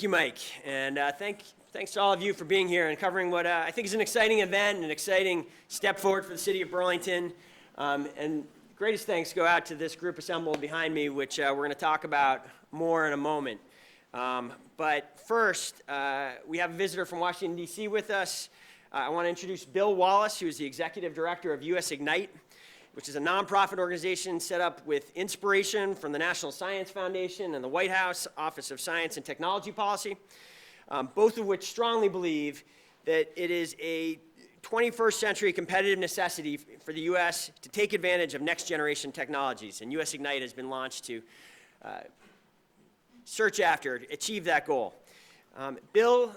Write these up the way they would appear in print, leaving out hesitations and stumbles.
Thank you, Mike, and thanks to all of you for being here and covering what I think is an exciting event and an exciting step forward for the City of Burlington. And greatest thanks go out to this group assembled behind me, which we're going to talk about more in a moment. But first, we have a visitor from Washington, D.C. with us. I want to introduce Bill Wallace, who is the Executive Director of US Ignite, which is a nonprofit organization set up with inspiration from the National Science Foundation and the White House Office of Science and Technology Policy, both of which strongly believe that it is a 21st century competitive necessity for the U.S. to take advantage of next generation technologies. And US Ignite has been launched to search after, achieve that goal. Bill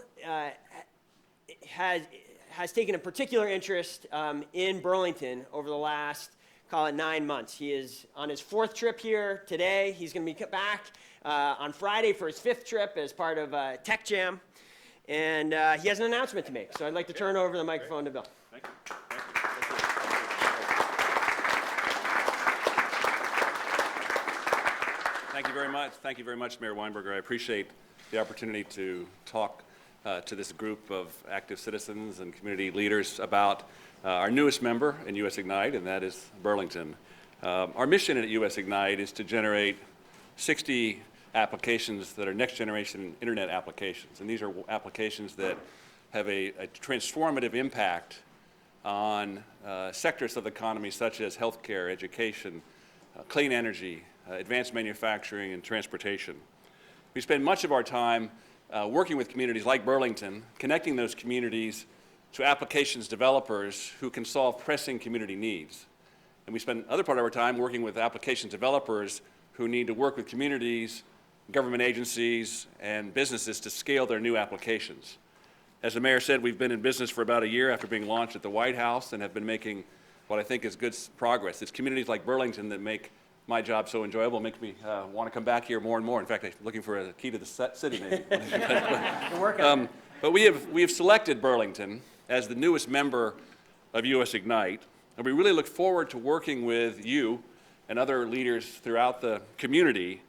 has taken a particular interest in Burlington over the last, call it 9 months. He is on his 4th trip here today. He's going to be back on Friday for his 5th trip as part of Tech Jam. And he has an announcement to make. So I'd like to turn over the microphone to Bill. Thank you. Thank you very much. Thank you very much, Miro Weinberger. I appreciate the opportunity to talk to this group of active citizens and community leaders about our newest member in US Ignite, and that is Burlington. Our mission at US Ignite is to generate 60 applications that are next-generation internet applications, and these are applications that have a transformative impact on sectors of the economy such as healthcare, education, clean energy, advanced manufacturing, and transportation. We spend much of our time working with communities like Burlington, connecting those communities to applications developers who can solve pressing community needs. And we spend other part of our time working with applications developers who need to work with communities, government agencies, and businesses to scale their new applications. As the mayor said, we've been in business for about a year after being launched at the White House and have been making what I think is good progress. It's communities like Burlington that make my job so enjoyable, make me want to come back here more and more. In fact, I'm looking for a key to the city maybe. But we have selected Burlington as the newest member of US Ignite, and we really look forward to working with you and other leaders throughout the community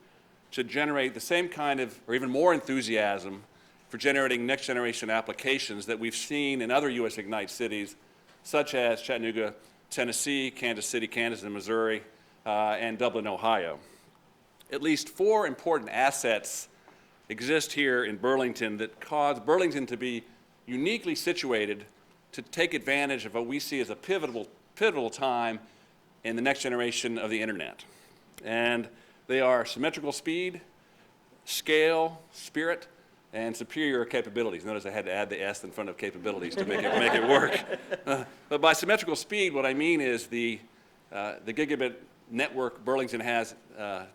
to generate the same kind of, or even more enthusiasm for generating next generation applications that we've seen in other US Ignite cities, such as Chattanooga, Tennessee, Kansas City, Kansas, and Missouri, and Dublin, Ohio. At least 4 important assets exist here in Burlington that cause Burlington to be uniquely situated to take advantage of what we see as a pivotal time in the next generation of the internet. And they are symmetrical speed, scale, spirit, and superior capabilities. Notice I had to add the S in front of capabilities to make it work. But by symmetrical speed, what I mean is the Gigabit network Burlington has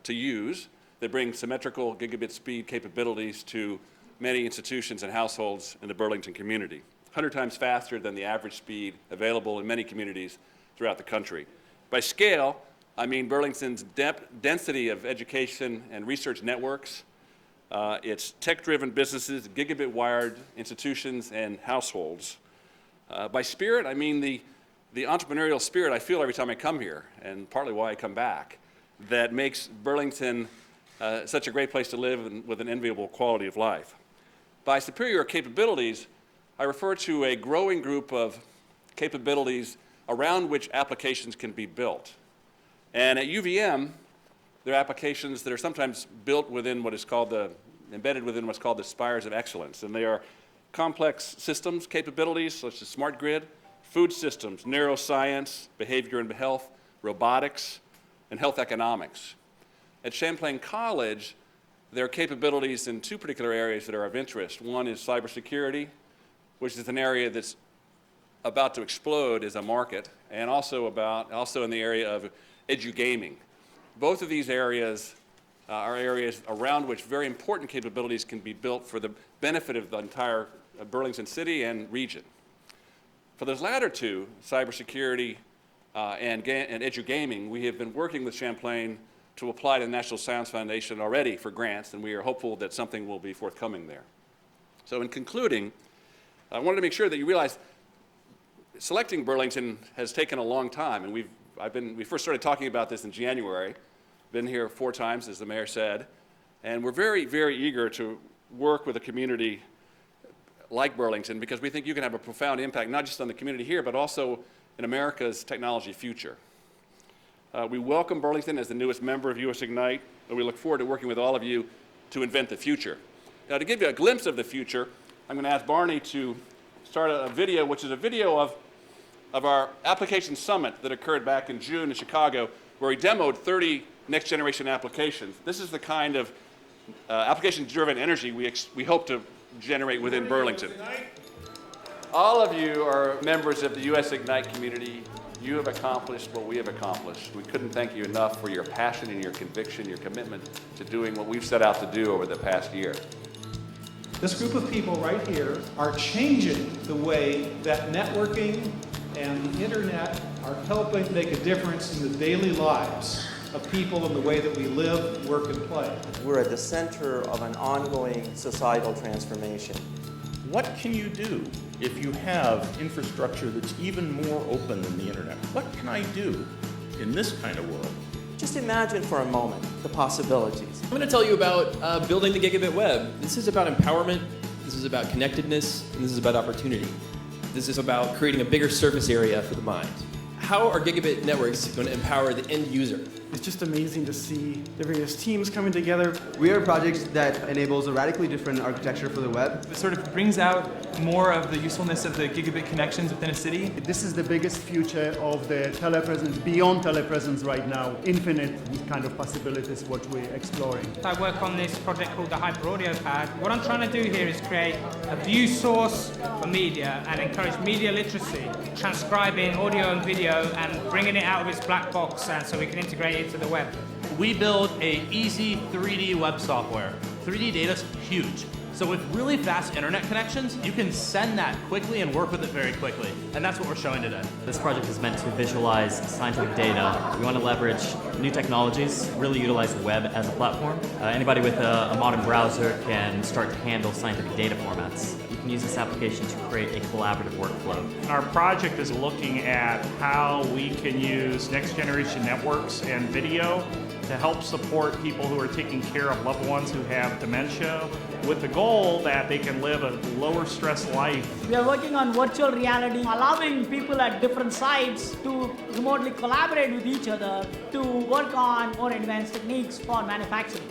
to use that brings symmetrical gigabit speed capabilities to many institutions and households in the Burlington community, 100 times faster than the average speed available in many communities throughout the country. By scale, I mean Burlington's density of education and research networks, its tech-driven businesses, gigabit-wired institutions and households. By spirit, I mean the entrepreneurial spirit I feel every time I come here, and partly why I come back, that makes Burlington such a great place to live and with an enviable quality of life. By superior capabilities, I refer to a growing group of capabilities around which applications can be built. And at UVM, there are applications that are sometimes built within what is called embedded within what's called the spires of excellence. And they are complex systems capabilities such as smart grid, food systems, neuroscience, behavior and health, robotics, and health economics. At Champlain College, there are capabilities in 2 particular areas that are of interest. One is cybersecurity, which is an area that's about to explode as a market, and also in the area of edu-gaming. Both of these areas are areas around which very important capabilities can be built for the benefit of the entire Burlington city and region. For those latter 2, cybersecurity and edu-gaming, we have been working with Champlain to apply to the National Science Foundation already for grants, and we are hopeful that something will be forthcoming there. So in concluding, I wanted to make sure that you realize selecting Burlington has taken a long time, and we first started talking about this in January, been here 4 times, as the mayor said, and we're very, very eager to work with a community like Burlington, because we think you can have a profound impact, not just on the community here, but also in America's technology future. We welcome Burlington as the newest member of US Ignite, and we look forward to working with all of you to invent the future. Now, to give you a glimpse of the future, I'm going to ask Barney to start a video, which is a video of our application summit that occurred back in June in Chicago, where we demoed 30 next-generation applications. This is the kind of application-driven energy we hope to generate within Burlington. All of you are members of the US Ignite community. You have accomplished what we have accomplished. We couldn't thank you enough for your passion and your conviction, your commitment to doing what we've set out to do over the past year. This group of people right here are changing the way that networking and the internet are helping make a difference in the daily lives of people in the way that we live, work, and play. We're at the center of an ongoing societal transformation. What can you do if you have infrastructure that's even more open than the internet? What can I do in this kind of world? Just imagine for a moment the possibilities. I'm going to tell you about building the Gigabit web. This is about empowerment, this is about connectedness, and this is about opportunity. This is about creating a bigger surface area for the mind. How are Gigabit networks going to empower the end user? It's just amazing to see the various teams coming together. We are a project that enables a radically different architecture for the web. It sort of brings out more of the usefulness of the gigabit connections within a city. This is the biggest future of the telepresence, beyond telepresence right now. Infinite kind of possibilities what we're exploring. I work on this project called the Hyper Audio Pad. What I'm trying to do here is create a view source for media and encourage media literacy, transcribing audio and video and bringing it out of its black box and so we can integrate it into the web. We build a easy 3D web software. 3D data's huge. So with really fast internet connections, you can send that quickly and work with it very quickly. And that's what we're showing today. This project is meant to visualize scientific data. We want to leverage new technologies, really utilize the web as a platform. Anybody with a modern browser can start to handle scientific data formats. You can use this application to create a collaborative workflow. Our project is looking at how we can use next generation networks and video to help support people who are taking care of loved ones who have dementia, with the goal that they can live a lower stress life. We are working on virtual reality, allowing people at different sites to remotely collaborate with each other to work on more advanced techniques for manufacturing.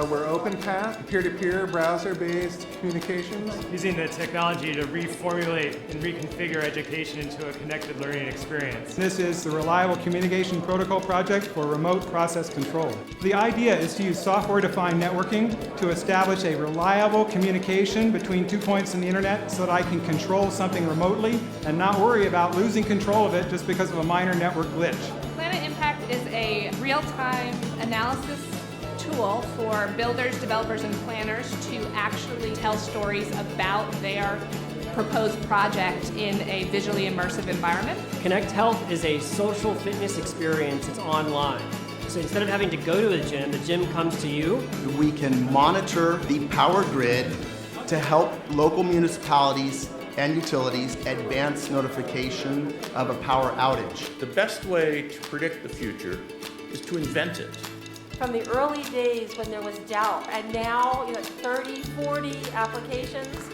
We're OpenPath, peer-to-peer, browser-based communications. Using the technology to reformulate and reconfigure education into a connected learning experience. This is the Reliable Communication Protocol Project for Remote Process Control. The idea is to use software-defined networking to establish a reliable communication between 2 points in the internet so that I can control something remotely and not worry about losing control of it just because of a minor network glitch. Planet Impact is a real-time analysis tool for builders, developers, and planners to actually tell stories about their proposed project in a visually immersive environment. Connect Health is a social fitness experience. It's online. So instead of having to go to the gym comes to you. We can monitor the power grid to help local municipalities and utilities advance notification of a power outage. The best way to predict the future is to invent it. From the early days when there was doubt, and now 30, 40 applications.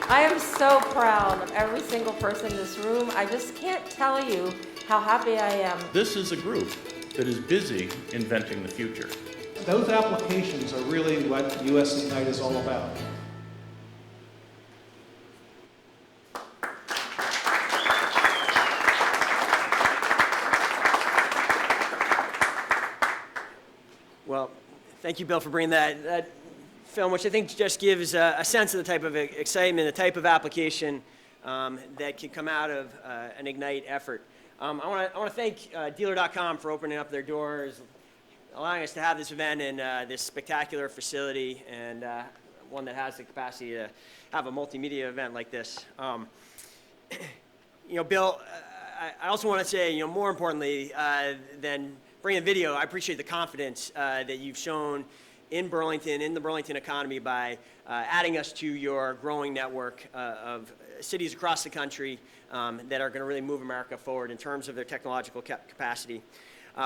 I am so proud of every single person in this room. I just can't tell you how happy I am. This is a group that is busy inventing the future. Those applications are really what US Ignite is all about. Well, thank you, Bill, for bringing that film, which I think just gives a sense of the type of excitement, the type of application that can come out of an Ignite effort. I want to thank Dealer.com for opening up their doors, allowing us to have this event in this spectacular facility, and one that has the capacity to have a multimedia event like this. Bill, I also want to say, more importantly than bringing video, I appreciate the confidence that you've shown in Burlington, in the Burlington economy, by adding us to your growing network of cities across the country that are going to really move America forward in terms of their technological capacity.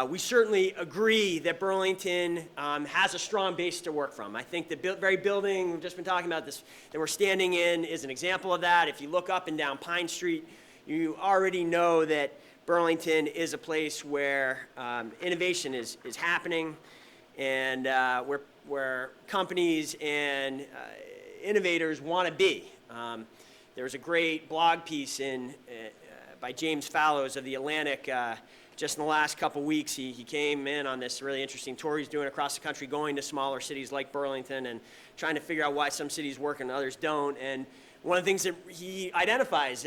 we certainly agree that Burlington has a strong base to work from. I think the very building we've just been talking about this that we're standing in is an example of that. If you look up and down Pine Street, you already know that Burlington is a place where innovation is happening, and where companies and innovators want to be. There was a great blog piece by James Fallows of The Atlantic just in the last couple weeks. He came in on this really interesting tour he's doing across the country, going to smaller cities like Burlington and trying to figure out why some cities work and others don't. And one of the things that he identifies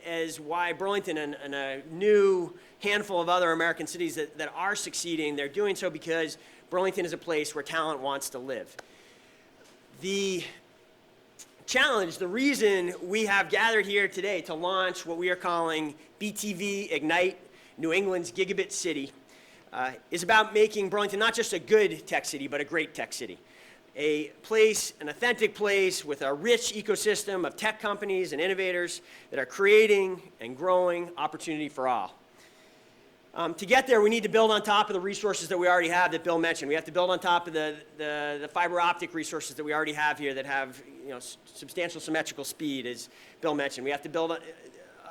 as why Burlington and a new handful of other American cities that are succeeding, they're doing so because Burlington is a place where talent wants to live. The challenge, the reason we have gathered here today to launch what we are calling BTV Ignite, New England's Gigabit City, is about making Burlington not just a good tech city, but a great tech city. A place, an authentic place with a rich ecosystem of tech companies and innovators that are creating and growing opportunity for all. To get there, we need to build on top of the resources that we already have that Bill mentioned. We have to build on top of the fiber optic resources that we already have here that have substantial symmetrical speed, as Bill mentioned. We have to build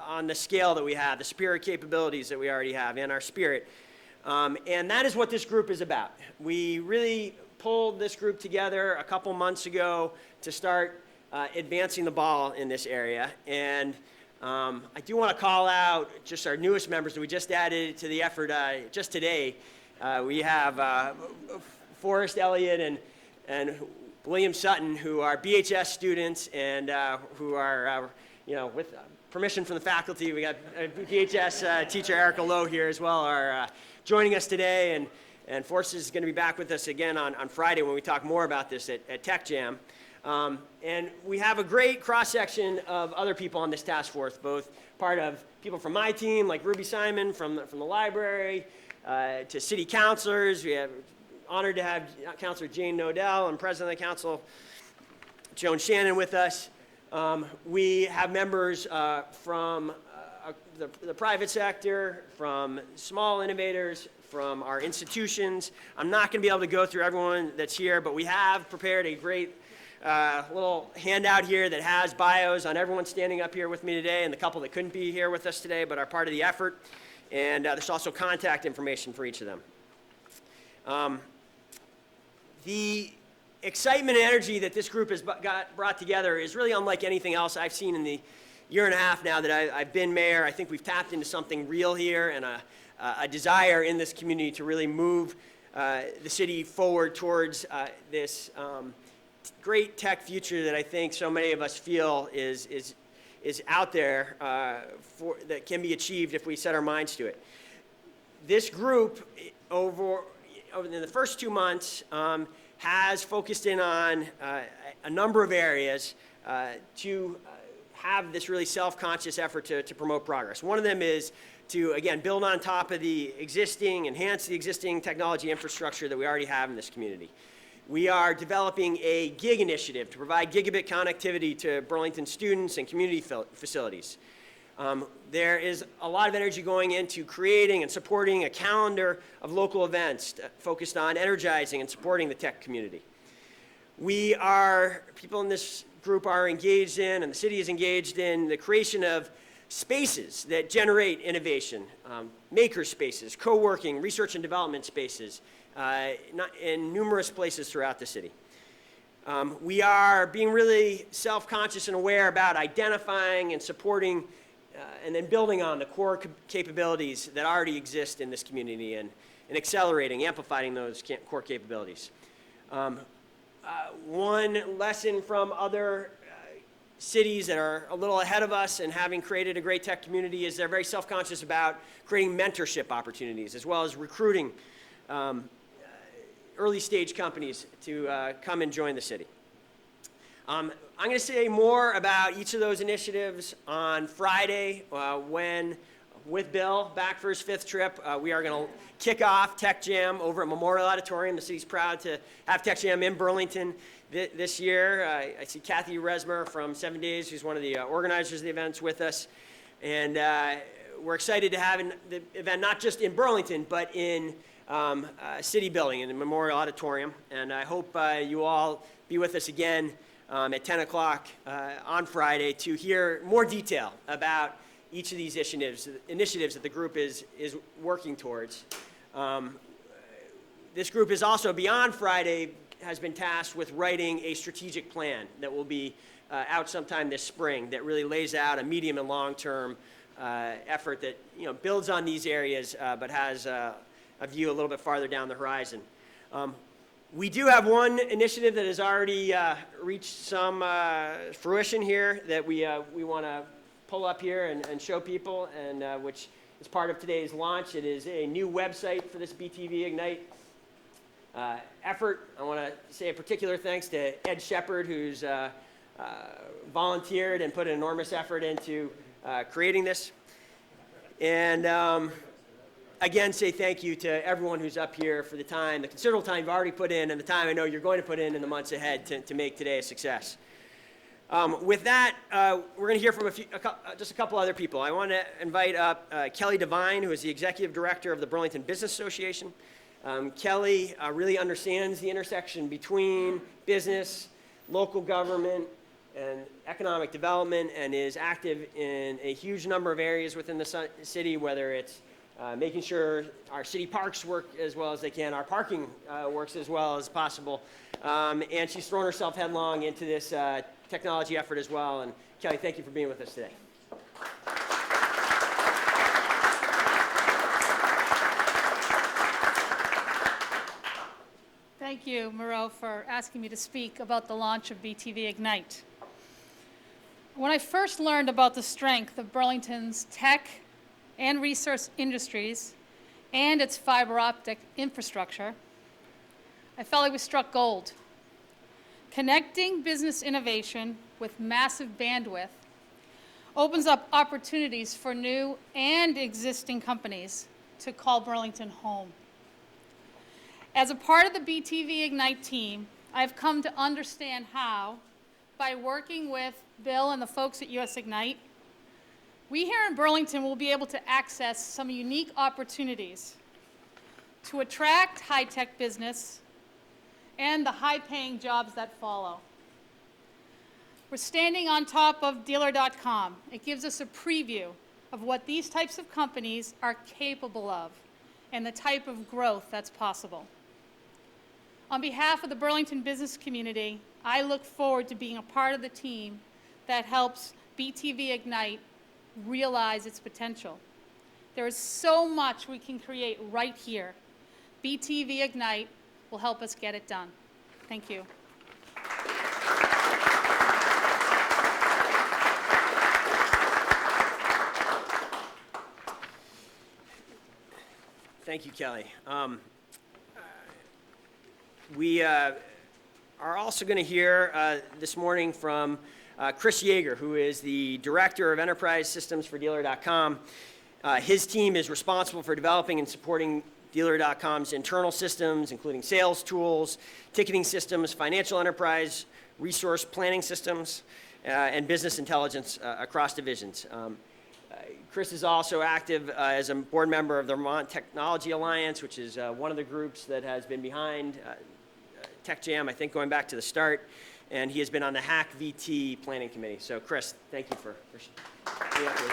on the scale that we have, the superior capabilities that we already have, and our spirit. And that is what this group is about. We really pulled this group together a couple months ago to start advancing the ball in this area. And I do want to call out just our newest members that we just added to the effort just today. We have Forrest Elliott and William Sutton, who are BHS students and who are, with permission from the faculty, we got BHS teacher Erica Lowe here as well, are joining us today. And Forrest is going to be back with us again on Friday when we talk more about this at Tech Jam. And we have a great cross-section of other people on this task force, both part of people from my team, like Ruby Simon from the library, to city councilors. We have honored to have Councilor Jane Nodell and President of the Council, Joan Shannon, with us. We have members from the private sector, from small innovators, from our institutions. I'm not going to be able to go through everyone that's here, but we have prepared a great little handout here that has bios on everyone standing up here with me today and the couple that couldn't be here with us today but are part of the effort. And there's also contact information for each of them. The excitement and energy that this group has brought together is really unlike anything else I've seen in the year and a half now that I've been mayor. I think we've tapped into something real here and a desire in this community to really move the city forward towards this great tech future that I think so many of us feel is out there that can be achieved if we set our minds to it. This group, over the first 2 months, has focused in on a number of areas to have this really self-conscious effort to promote progress. One of them is to, again, build on top of the existing, enhance the existing technology infrastructure that we already have in this community. We are developing a GIG initiative to provide gigabit connectivity to Burlington students and community facilities. There is a lot of energy going into creating and supporting a calendar of local events focused on energizing and supporting the tech community. People in this group are engaged in, and the city is engaged in, the creation of spaces that generate innovation, maker spaces, co-working, research and development spaces, in numerous places throughout the city. We are being really self-conscious and aware about identifying and supporting and then building on the core capabilities that already exist in this community and accelerating, amplifying those core capabilities. One lesson from other cities that are a little ahead of us and having created a great tech community is they're very self-conscious about creating mentorship opportunities as well as recruiting early stage companies to come and join the city. I'm going to say more about each of those initiatives on Friday when, with Bill back for his 5th trip, we are going to kick off Tech Jam over at Memorial Auditorium. The city's proud to have Tech Jam in Burlington this year. I see Kathy Resmer from 7 Days, who's one of the organizers of the events, with us. And we're excited to have the event not just in Burlington, but in City Building, in the Memorial Auditorium. And I hope you all be with us again at 10 o'clock on Friday to hear more detail about each of these initiatives that the group is working towards. This group is also, beyond Friday, has been tasked with writing a strategic plan that will be out sometime this spring that really lays out a medium and long-term effort that builds on these areas but has a view a little bit farther down the horizon. We do have one initiative that has already reached some fruition here that we want to pull up here and show people, and which is part of today's launch. It is a new website for this BTV Ignite effort. I want to say a particular thanks to Ed Shepard, who's volunteered and put an enormous effort into creating this. And again, say thank you to everyone who's up here for the time, the considerable time you've already put in, and the time I know you're going to put in the months ahead to make today a success. With that, we're going to hear from just a couple other people. I want to invite up Kelly Devine, who is the Executive Director of the Burlington Business Association. Kelly really understands the intersection between business, local government, and economic development, and is active in a huge number of areas within the city, whether it's making sure our city parks work as well as they can, our parking works as well as possible, and she's thrown herself headlong into this technology effort as well. And Kelly, thank you for being with us today. Thank you, Miro, for asking me to speak about the launch of BTV Ignite. When I first learned about the strength of Burlington's tech and resource industries and its fiber optic infrastructure, I felt like we struck gold. Connecting business innovation with massive bandwidth opens up opportunities for new and existing companies to call Burlington home. As a part of the BTV Ignite team, I've come to understand how, by working with Bill and the folks at US Ignite, we here in Burlington will be able to access some unique opportunities to attract high-tech business and the high-paying jobs that follow. We're standing on top of Dealer.com. It gives us a preview of what these types of companies are capable of and the type of growth that's possible. On behalf of the Burlington business community, I look forward to being a part of the team that helps BTV Ignite realize its potential. There is so much we can create right here. BTV Ignite will help us get it done. Thank you. Thank you, Kelly. We are also going to hear this morning from Chris Yager, who is the Director of Enterprise Systems for Dealer.com. His team is responsible for developing and supporting Dealer.com's internal systems, including sales tools, ticketing systems, financial enterprise, resource planning systems, and business intelligence across divisions. Chris is also active as a board member of the Vermont Technology Alliance, which is one of the groups that has been behind Tech Jam, I think, going back to the start. And he has been on the Hack VT Planning Committee. So, Chris, thank you for being up here.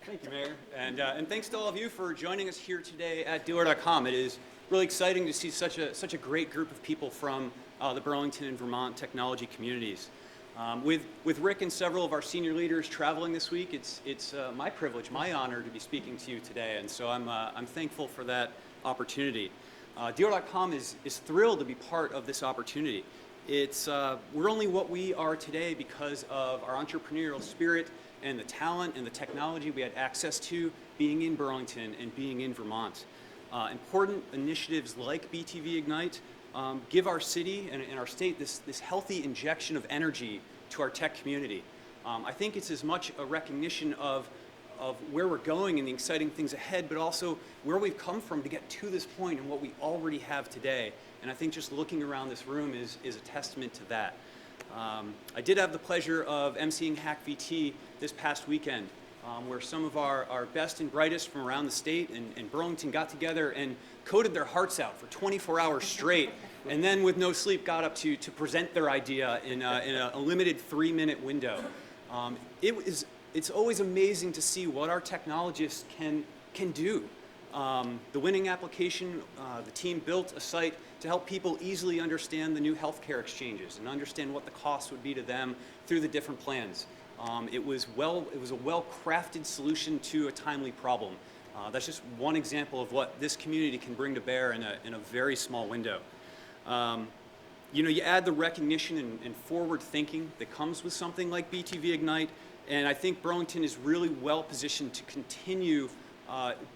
Thank you, Mayor. And thanks to all of you for joining us here today at Dealer.com. It is really exciting to see such a great group of people from the Burlington and Vermont technology communities. With Rick and several of our senior leaders traveling this week, it's my privilege, my honor to be speaking to you today, and so I'm thankful for that opportunity. Dealer.com is thrilled to be part of this opportunity. We're only what we are today because of our entrepreneurial spirit and the talent and the technology we had access to being in Burlington and being in Vermont. Important initiatives like BTV Ignite give our city and our state this healthy injection of energy to our tech community. I think it's as much a recognition of where we're going and the exciting things ahead, but also where we've come from to get to this point and what we already have today. And I think just looking around this room is a testament to that. I did have the pleasure of emceeing Hack VT this past weekend, where some of our best and brightest from around the state and Burlington got together and coded their hearts out for 24 hours straight, and then with no sleep got up to present their idea in a limited 3-minute window. It's always amazing to see what our technologists can do. The winning application, the team built a site to help people easily understand the new healthcare exchanges and understand what the cost would be to them through the different plans. It was a well-crafted solution to a timely problem. That's just one example of what this community can bring to bear in a very small window. You add the recognition and forward thinking that comes with something like BTV Ignite, and I think Burlington is really well positioned to continue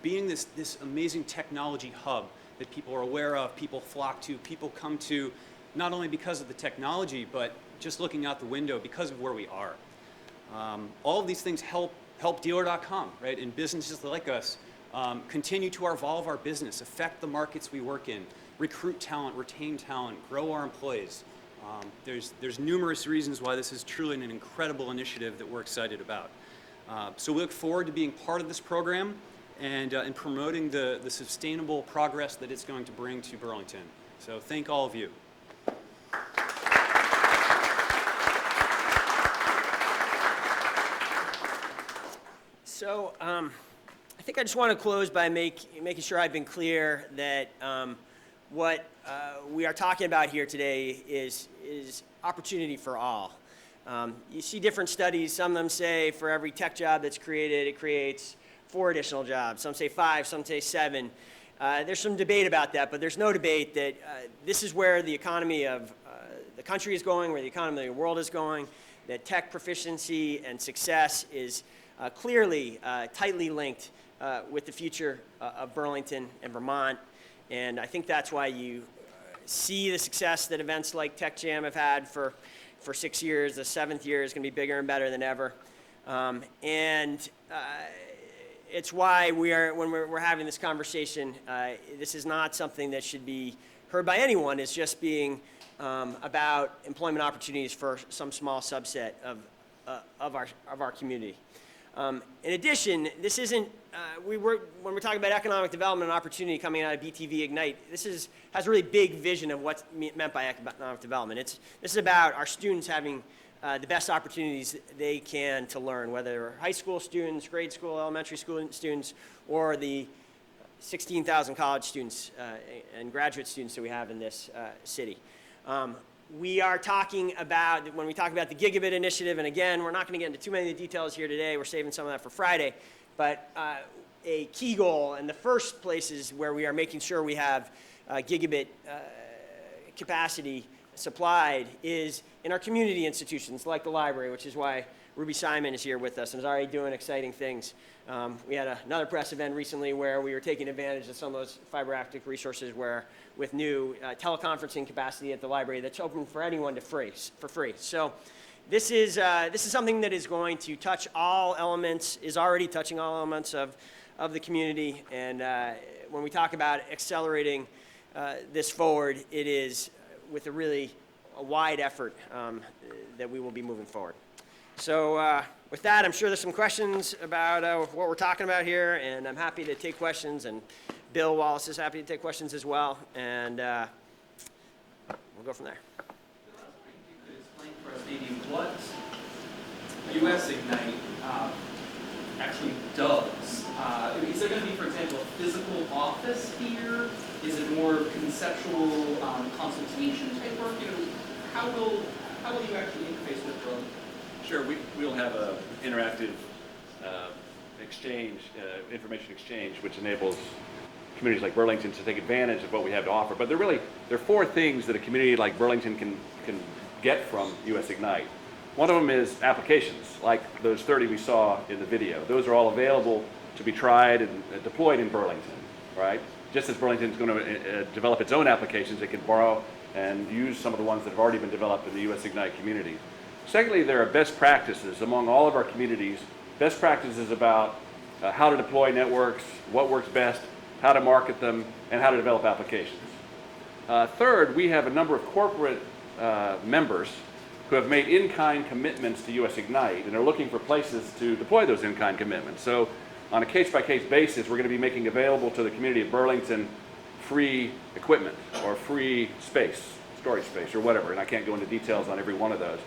being this amazing technology hub that people are aware of, people flock to, people come to, not only because of the technology, but just looking out the window because of where we are. All of these things help Dealer.com, right? And businesses like us continue to evolve our business, affect the markets we work in, recruit talent, retain talent, grow our employees. There's numerous reasons why this is truly an incredible initiative that we're excited about. So we look forward to being part of this program and promoting the sustainable progress that it's going to bring to Burlington. So thank all of you. So I think I just want to close by making sure I've been clear that what we are talking about here today is opportunity for all. You see different studies. Some of them say for every tech job that's created, it creates 4 additional jobs. Some say 5, some say 7. There's some debate about that, but there's no debate that this is where the economy of the country is going, where the economy of the world is going, that tech proficiency and success is clearly tightly linked with the future of Burlington and Vermont. And I think that's why you see the success that events like Tech Jam have had for 6 years. The 7th year is going to be bigger and better than ever. It's why when we're having this conversation, this is not something that should be heard by anyone. It's just being about employment opportunities for some small subset of our community. In addition, this isn't, when we're talking about economic development and opportunity coming out of BTV Ignite, this has a really big vision of what's meant by economic development. This is about our students having the best opportunities they can to learn, whether they're high school students, grade school, elementary school students, or the 16,000 college students and graduate students that we have in this city. We are talking about, when we talk about the Gigabit initiative, and again, we're not going to get into too many of the details here today. We're saving some of that for Friday. But a key goal, and the first places where we are making sure we have Gigabit capacity supplied is in our community institutions like the library, which is why Ruby Simon is here with us and is already doing exciting things. We had another press event recently where we were taking advantage of some of those fiber optic resources with new teleconferencing capacity at the library that's open for anyone for free. So this is something that is going to touch all elements, is already touching all elements of the community. And when we talk about accelerating this forward, it is with a wide effort that we will be moving forward. So with that, I'm sure there's some questions about what we're talking about here, and I'm happy to take questions, and Bill Wallace is happy to take questions as well, and we'll go from there. Could you explain for us maybe what US Ignite actually does? Is there going to be, for example, a physical office here? Is it more conceptual consultation type work? How will you actually interface with Burlington? Sure, we'll have an interactive exchange, information exchange, which enables communities like Burlington to take advantage of what we have to offer. But there are 4 things that a community like Burlington can get from US Ignite. One of them is applications, like those 30 we saw in the video. Those are all available to be tried and deployed in Burlington, right? Just as Burlington is going to develop its own applications, it can borrow and use some of the ones that have already been developed in the US Ignite community. Secondly, there are best practices among all of our communities, best practices about how to deploy networks, what works best, how to market them, and how to develop applications. Third, we have a number of corporate members who have made in-kind commitments to US Ignite and are looking for places to deploy those in-kind commitments. So on a case-by-case basis, we're going to be making available to the community of Burlington free equipment or free space, storage space or whatever, and I can't go into details on every one of those.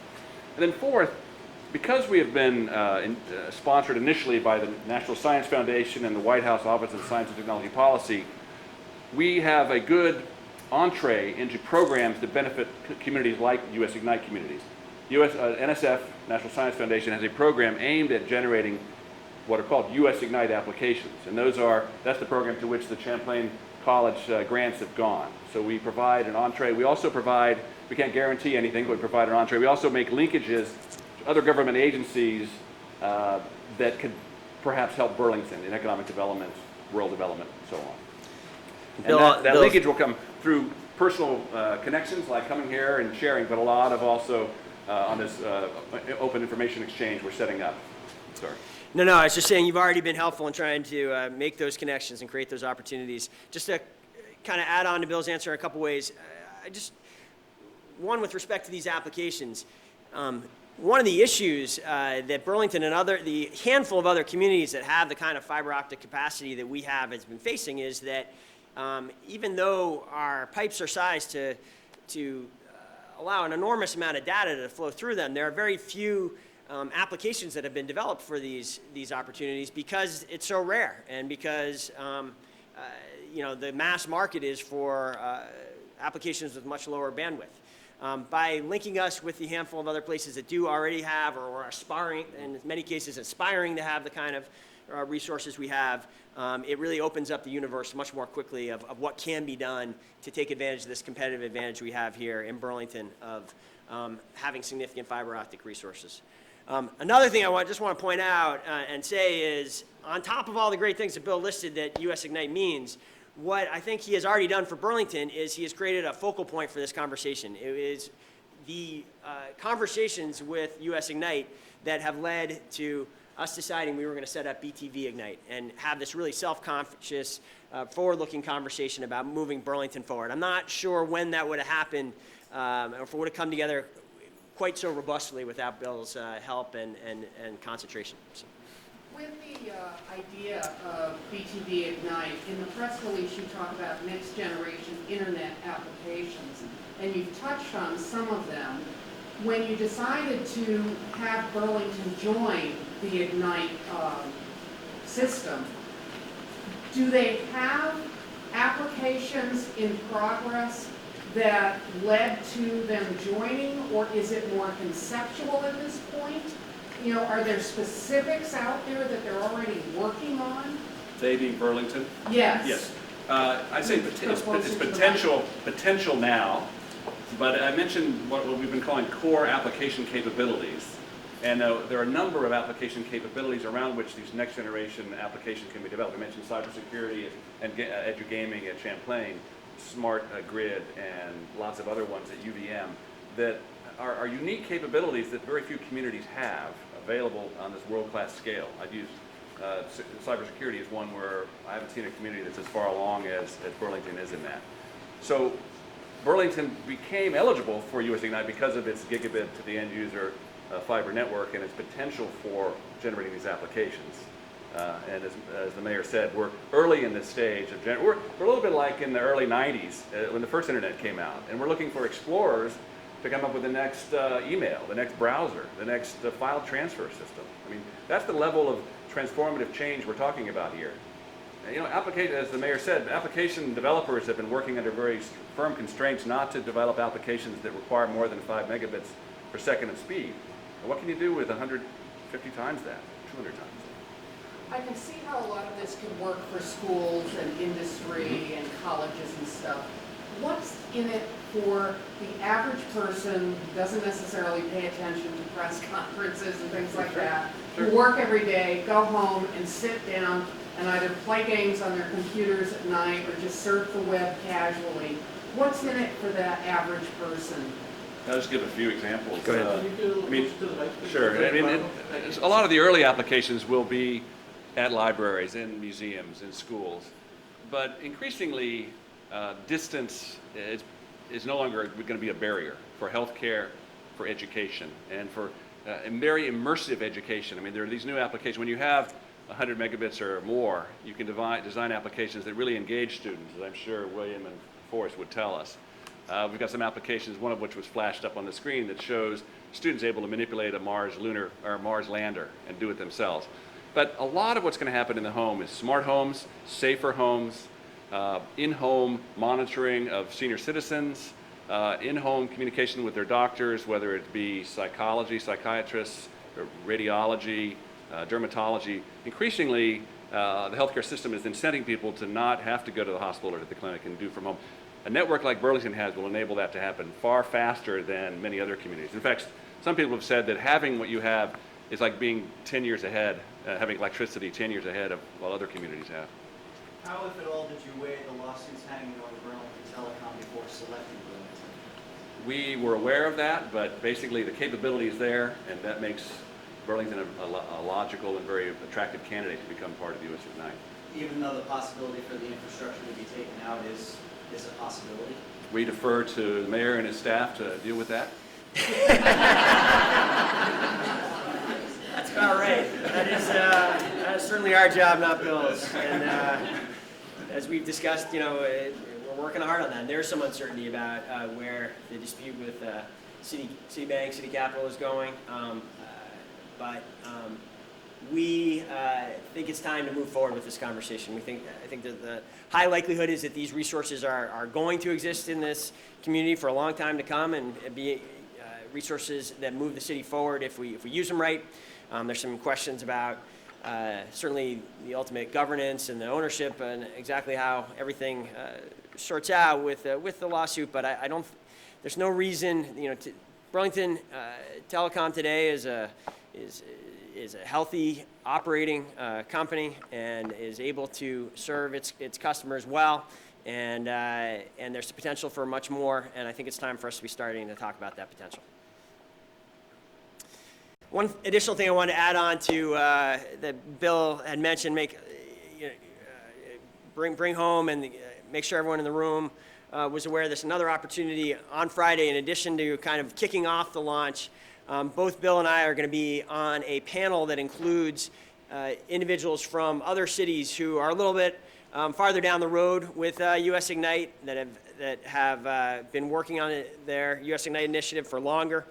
And then fourth, because we have been sponsored initially by the National Science Foundation and the White House Office of Science and Technology Policy, we have a good entree into programs that benefit communities like US Ignite communities. NSF, National Science Foundation, has a program aimed at generating what are called US Ignite applications. And that's the program to which the Champlain College grants have gone. So we provide an entree. We also provide, we can't guarantee anything, but we provide an entree. We also make linkages to other government agencies that could perhaps help Burlington in economic development, rural development, and so on. Bill, And that linkage will come through personal connections like coming here and sharing, but a lot of also on this open information exchange we're setting up. Sorry. No, I was just saying you've already been helpful in trying to make those connections and create those opportunities. Just to kind of add on to Bill's answer in a couple ways, one with respect to these applications, one of the issues that Burlington and the handful of other communities that have the kind of fiber optic capacity that we have has been facing is that even though our pipes are sized to allow an enormous amount of data to flow through them, there are very few applications that have been developed for these opportunities because it's so rare and because the mass market is for applications with much lower bandwidth. By linking us with the handful of other places that do already have or are aspiring, in many cases aspiring to have the kind of resources we have, it really opens up the universe much more quickly of what can be done to take advantage of this competitive advantage we have here in Burlington of having significant fiber optic resources. Another thing I just want to point out and say is, on top of all the great things that Bill listed that US Ignite means, what I think he has already done for Burlington is he has created a focal point for this conversation. It is the conversations with US Ignite that have led to us deciding we were going to set up BTV Ignite and have this really self-conscious, forward-looking conversation about moving Burlington forward. I'm not sure when that would have happened or if it would have come together quite so robustly without Bill's help and concentration. So. With the idea of BTV Ignite, in the press release you talk about next generation internet applications, and you've touched on some of them. When you decided to have Burlington join the Ignite system, do they have applications in progress that led to them joining, or is it more conceptual at this point? Are there specifics out there that they're already working on? They being Burlington? Yes. Yes. I'd say it's potential now, but I mentioned what we've been calling core application capabilities. And there are a number of application capabilities around which these next generation applications can be developed. I mentioned cybersecurity and edu-gaming at Champlain, smart grid, and lots of other ones at UVM that are unique capabilities that very few communities have available on this world-class scale. I've used cybersecurity as one where I haven't seen a community that's as far along as Burlington is in that. So Burlington became eligible for US Ignite because of its gigabit to the end user fiber network and its potential for generating these applications. And as the mayor said, we're early in this stage of we're a little bit like in the early 90s when the first internet came out, and we're looking for explorers to come up with the next email, the next browser, the next file transfer system. I mean, that's the level of transformative change we're talking about here. As the mayor said, application developers have been working under very firm constraints not to develop applications that require more than 5 megabits per second of speed. And what can you do with 150 times that, 200 times that? I can see how a lot of this can work for schools and industry and colleges and stuff. What's in it for the average person who doesn't necessarily pay attention to press conferences and things like that, who work every day, go home and sit down and either play games on their computers at night or just surf the web casually? What's in it for that average person? I'll just give a few examples. Go ahead. Sure. A lot of the early applications will be at libraries, in museums, in schools. But increasingly, distance is no longer going to be a barrier for healthcare, for education and for very immersive education. I mean, there are these new applications. When you have 100 megabits or more, you can design applications that really engage students, as I'm sure William and Forrest would tell us. We've got some applications, one of which was flashed up on the screen, that shows students able to manipulate a Mars lander and do it themselves. But a lot of what's going to happen in the home is smart homes, safer homes, in-home monitoring of senior citizens, in-home communication with their doctors, whether it be psychology, psychiatrists, or radiology, dermatology. Increasingly, the healthcare system is incenting people to not have to go to the hospital or to the clinic and do from home. A network like Burlington has will enable that to happen far faster than many other communities. In fact, some people have said that having what you have is like being 10 years ahead, having electricity 10 years ahead of what other communities have. How, if at all, did you weigh the lawsuits hanging over Burlington Telecom before selecting Burlington? We were aware of that, but basically the capability is there, and that makes Burlington a logical and very attractive candidate to become part of US Ignite. Even though the possibility for the infrastructure to be taken out is a possibility? We defer to the mayor and his staff to deal with that. That's about right. That is certainly our job, not Bill's. And as we've discussed, we're working hard on that. And there's some uncertainty about where the dispute with Citibank, City Capital is going. But we think it's time to move forward with this conversation. I think that the high likelihood is that these resources are going to exist in this community for a long time to come, and be resources that move the city forward if we use them right. There's some questions about certainly the ultimate governance and the ownership and exactly how everything sorts out with the lawsuit. But I don't. There's no reason. Burlington Telecom today is a healthy operating company and is able to serve its customers well, and there's the potential for much more, and I think it's time for us to be starting to talk about that potential. One additional thing I wanted to add on to that Bill had mentioned, bring home and make sure everyone in the room was aware of this. Another opportunity on Friday, in addition to kind of kicking off the launch, both Bill and I are going to be on a panel that includes individuals from other cities who are a little bit farther down the road with US Ignite, that have been working on their US Ignite initiative for longer.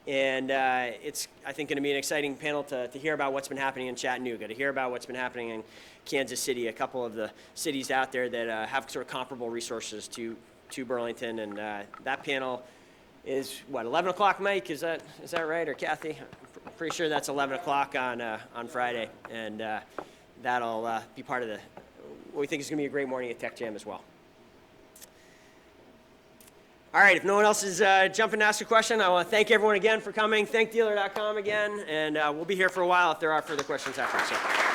And it's, I think, going to be an exciting panel to hear about what's been happening in Chattanooga, to hear about what's been happening in Kansas City, a couple of the cities out there that have sort of comparable resources to Burlington. And that panel is, what, 11 o'clock, Mike? Is that right? Or Kathy? I'm pretty sure that's 11 o'clock on Friday. And that'll be part of what we think is going to be a great morning at Tech Jam as well. All right, if no one else is jumping to ask a question, I want to thank everyone again for coming. Thank Dealer.com again, and we'll be here for a while if there are further questions after. So.